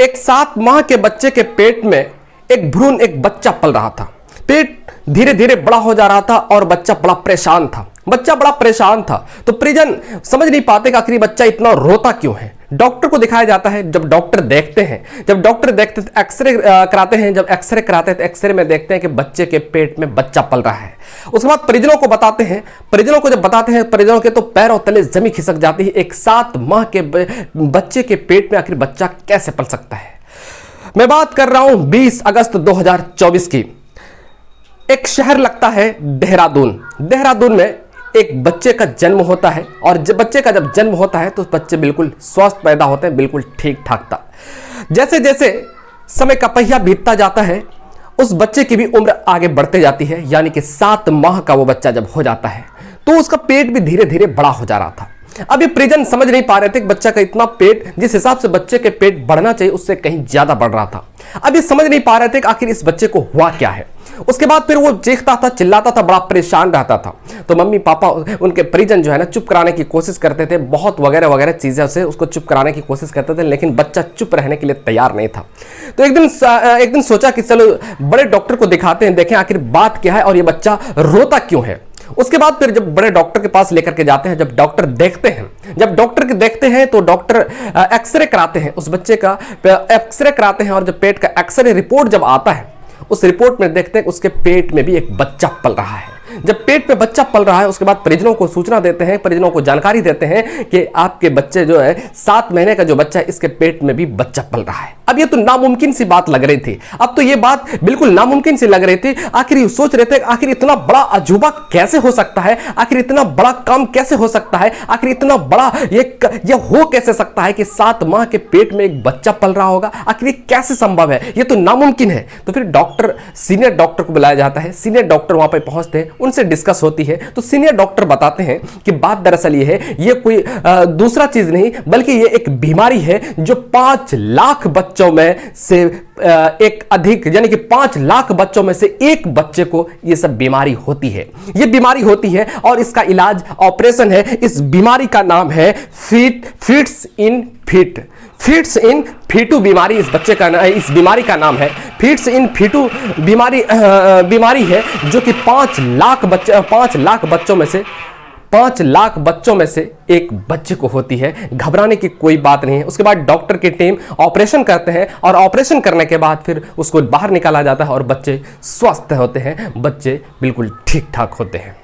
एक 7 माह के बच्चे के पेट में एक भ्रूण, एक बच्चा पल रहा था। पेट धीरे धीरे बड़ा हो जा रहा था और बच्चा बड़ा परेशान था। तो परिजन समझ नहीं पाते कि आखिर बच्चा इतना रोता क्यों है। डॉक्टर को दिखाया जाता है। जब डॉक्टर देखते हैं एक्सरे कराते हैं। जब एक्सरे कराते हैं तो एक्सरे में देखते हैं कि बच्चे के पेट में बच्चा पल रहा है। उसके बाद परिजनों को बताते हैं। परिजनों को जब बताते हैं, परिजनों के तो पैरों तले जमीन खिसक जाती है। एक 7 माह के बच्चे के पेट में आखिर बच्चा कैसे पल सकता है। मैं बात कर रहा हूं 20 अगस्त 2024 की। एक शहर लगता है देहरादून में एक बच्चे का जन्म होता है। और जब बच्चे का जन्म होता है तो बच्चे बिल्कुल स्वस्थ पैदा होते हैं, बिल्कुल ठीक ठाक था। जैसे जैसे समय का पहिया बीतता जाता है, उस बच्चे की भी उम्र आगे बढ़ते जाती है। यानी कि 7 माह का वो बच्चा जब हो जाता है तो उसका पेट भी धीरे धीरे बड़ा हो जा रहा था। अब ये परिजन समझ नहीं पा रहे थे कि बच्चा का इतना पेट, जिस हिसाब से बच्चे के पेट बढ़ना चाहिए उससे कहीं ज्यादा बढ़ रहा था। अब ये समझ नहीं पा रहे थे कि आखिर इस बच्चे को हुआ क्या है। उसके बाद फिर वो चीखता था, चिल्लाता था, बड़ा परेशान रहता था। तो मम्मी पापा, उनके परिजन जो है ना, चुप कराने की कोशिश करते थे, बहुत वगैरह चीजें से उसको चुप कराने की कोशिश करते थे, लेकिन बच्चा चुप रहने के लिए तैयार नहीं था। तो एक दिन सोचा कि चलो बड़े डॉक्टर को दिखाते हैं, देखें आखिर बात क्या है और ये बच्चा रोता क्यों है। उसके बाद फिर जब बड़े डॉक्टर के पास लेकर के जाते हैं, जब डॉक्टर देखते हैं तो डॉक्टर एक्सरे कराते हैं, उस बच्चे का एक्सरे कराते हैं। और जब पेट का एक्सरे रिपोर्ट जब आता है, उस रिपोर्ट में देखते हैं उसके पेट में भी एक बच्चा पल रहा है। जब पेट में बच्चा पल रहा है, उसके बाद परिजनों को सूचना देते हैं, परिजनों को जानकारी देते हैं कि आपके बच्चे जो है 7 महीने का जो बच्चा है, इसके पेट में भी बच्चा पल रहा है। अब ये तो नामुमकिन सी बात लग रही थी। अब तो ये बात बिल्कुल नामुमकिन सी लग रही थी। आखिर ये सोच रहे थे आखिर इतना बड़ा अजूबा कैसे हो सकता है, आखिर इतना बड़ा काम कैसे हो सकता है, आखिर इतना बड़ा ये हो कैसे सकता है कि 7 माह के पेट में एक बच्चा पल रहा होगा। आखिर ये कैसे संभव है, ये तो नामुमकिन है। तो फिर सीनियर डॉक्टर को बुलाया जाता है। सीनियर डॉक्टर वहां पर पहुंचते हैं, उनसे डिस्कस होती है। तो सीनियर डॉक्टर बताते हैं कि बात दरअसल ये है, ये कोई दूसरा चीज नहीं बल्कि ये एक बीमारी है जो 5 लाख बच्चों में से एक अधिक, यानी कि 5 लाख बच्चों में से एक बच्चे को ये सब बीमारी होती है। ये बीमारी होती है और इसका इलाज ऑपरेशन है। इस बीमारी का नाम है फिट्स इन फीटू बीमारी। इस बीमारी का नाम है फिट्स इन फीटू बीमारी है, जो कि 5 लाख बच्चों में से एक बच्चे को होती है। घबराने की कोई बात नहीं है। उसके बाद डॉक्टर की टीम ऑपरेशन करते हैं और ऑपरेशन करने के बाद फिर उसको बाहर निकाला जाता है और बच्चे स्वस्थ होते हैं, बच्चे बिल्कुल ठीक ठाक होते हैं।